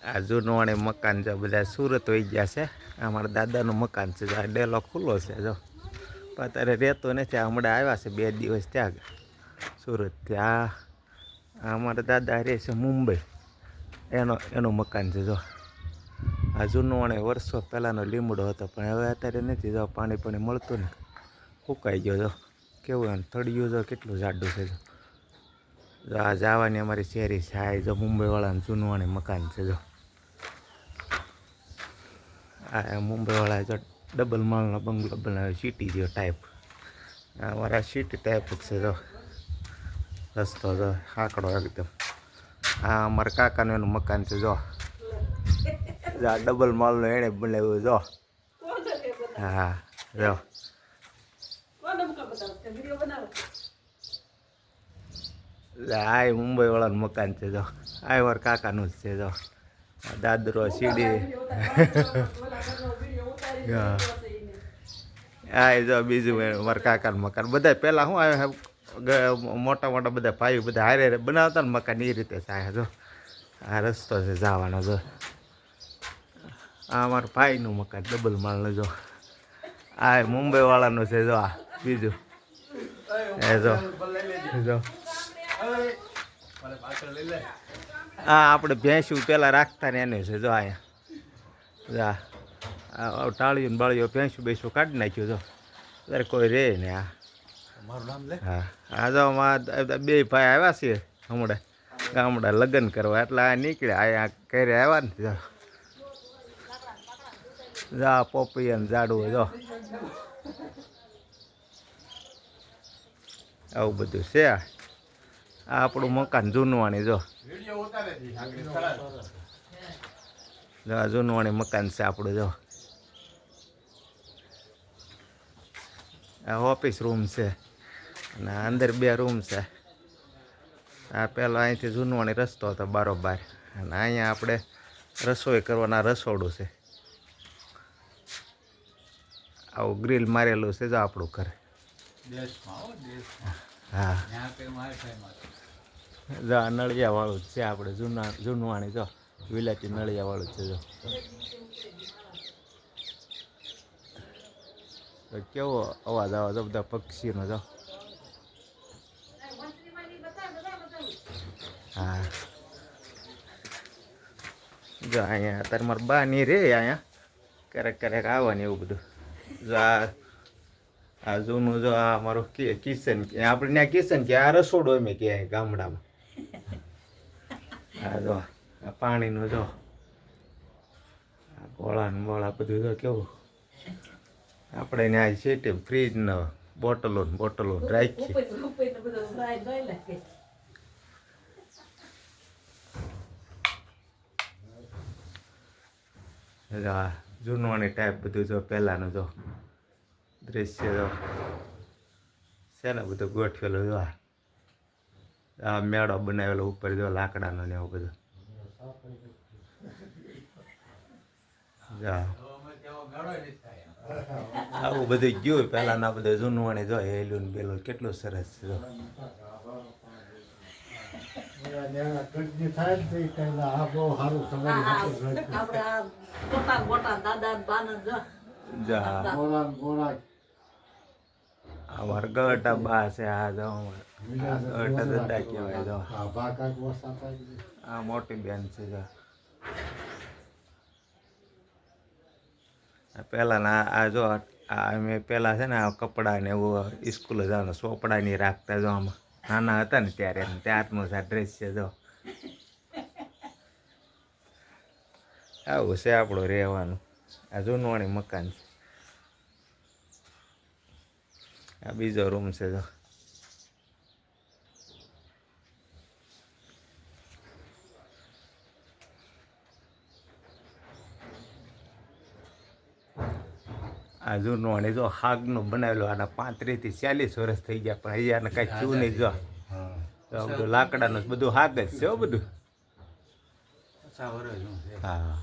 આ જૂનવાણી મકાન જો બધા સુરત વહી ગયા છે. અમારા દાદાનું મકાન છે. આ ડેલો ખુલ્લો છે જો. પણ અત્યારે રહેતો નથી. હમણાં આવ્યા છે 2 દિવસ ત્યાં સુરત. ત્યાં અમારા દાદા રહે છે મુંબઈ. એનું મકાન છે જો. આ જૂનવાણી વર્ષો પહેલાંનો લીમડો હતો, પણ હવે અત્યારે નથી. જો પાણી મળતું ને ફૂંકાઈ ગયો જો. કેવું એમ થળિયું જો કેટલું જાડું છે જો. આ જવાની અમારી શેરી છે. આ જો મુંબઈવાળાનું જૂનવાણી મકાન છે જો. આ મુંબઈવાળા જો ડબલ માળનો બંગલો બનાવ્યો સિટી જેવો ટાઈપ. અમારા સિટી ટાઈપ જ છે જો. રસ્તો જો આંકડો એકદમ. આ અમારા કાકાનું એનું મકાન છે જો. આ ડબલ માળનું એણે બનાવ્યું જો. હા જો. આ મુંબઈવાળાનું મકાન છે જો. આ મારા કાકાનું જ છે જો. દાદરો સીડી. હા જો બીજું મારા કાકાનું મકાન. બધા પહેલાં શું આવે મોટા મોટા બધા ભાઈઓ બધા હારે બનાવતા ને મકાન એ રીતે થાય જો. આ રસ્તો છે જવાનો જો. આ અમારા ભાઈનું મકાન ડબલ માળનું જો. આ મુંબઈવાળાનું છે જો. આ બીજું એ જો. હા આપણે ભેંસું પેલા રાખતા ને એનું છે જો. અહીંયા ટાળીઓ ને બાળીઓ ભેંસું બેસું કાઢી નાખ્યું જો. ત્યારે કોઈ રે ને. આ મારું નામ લે. હા આ જો 2 ભાઈ આવ્યા છે હમણાં ગામડા લગ્ન કરવા, એટલે આ નીકળ્યા. અહીંયા ઘરે આવ્યા ને જો. જા પોપિયન ઝાડવું જો. આવું બધું છે. આ આપણું મકાન જૂનવાણી જો. જૂનવાણી મકાન છે આપણું જો. આ ઓફિસ રૂમ છે અને અંદર 2 રૂમ છે. આ પહેલાં અહીંથી જૂનવાણી રસ્તો હતો બારોબાર, અને અહીંયા આપણે રસોઈ કરવાના રસોડું છે. આવું ગ્રીલ મારેલું છે જો આપણું ઘર. હા જો આ નળિયાવાળું જ છે આપણે જૂનવાણી જો. વિલાયતી નળિયાવાળું છે જો. કેવો અવાજ આવે જો બધા પક્ષીનો જો. હા જો અહીંયા અત્યારે મારા બા ની રે અહીંયા ક્યારેક આવવાની એવું બધું જો. આ જૂનું જો. આ મારું કિચન. આપણે ત્યાં કિચન કે આ રસોડું એમ કે ગામડામાં. આ જો આ પાણીનું જો. આ ગોળા ને બોળા બધું જો કેવું. આપણે ત્યાં છે ફ્રીજ ને બોટલો રાખી. આ જૂનવાણી ટાઈપ બધું જો પહેલાંનું જો દૃશ્ય જો. છે ને બધું ગોઠવેલું જો. આ મેળો બનાવેલો ઉપર જો લાકડાનો ને એવું બધું. આવું બધું ગયું પહેલાંના બધું જૂનવાણી જો. હેલું ને બેલું કેટલું સરસ છે જો. અમારા ગટા બા છે. આ જો ગટા દાદા કહેવાય જો. આ મોટી બેન છે જો. પહેલાંના આ જો. આ અમે પહેલાં છે ને આ કપડાં ને એવું સ્કૂલે જવાનું ચોપડા ની રાખતા જો. આમાં નાના હતા ને ત્યારનું આ દ્રશ્ય જો. આવું છે આપણું રહેવાનું. આ જૂનવાણી મકાન છે. આ બીજો રૂમ છે જો. આ જૂનવાણી જો હાગનું બનાવેલું. આના 35 થી 40 વર્ષ થઈ ગયા, પણ હજી આને કાંઈ થયું નહીં જો. બધું લાકડાનું બધું હાગ જ છે બધું. હા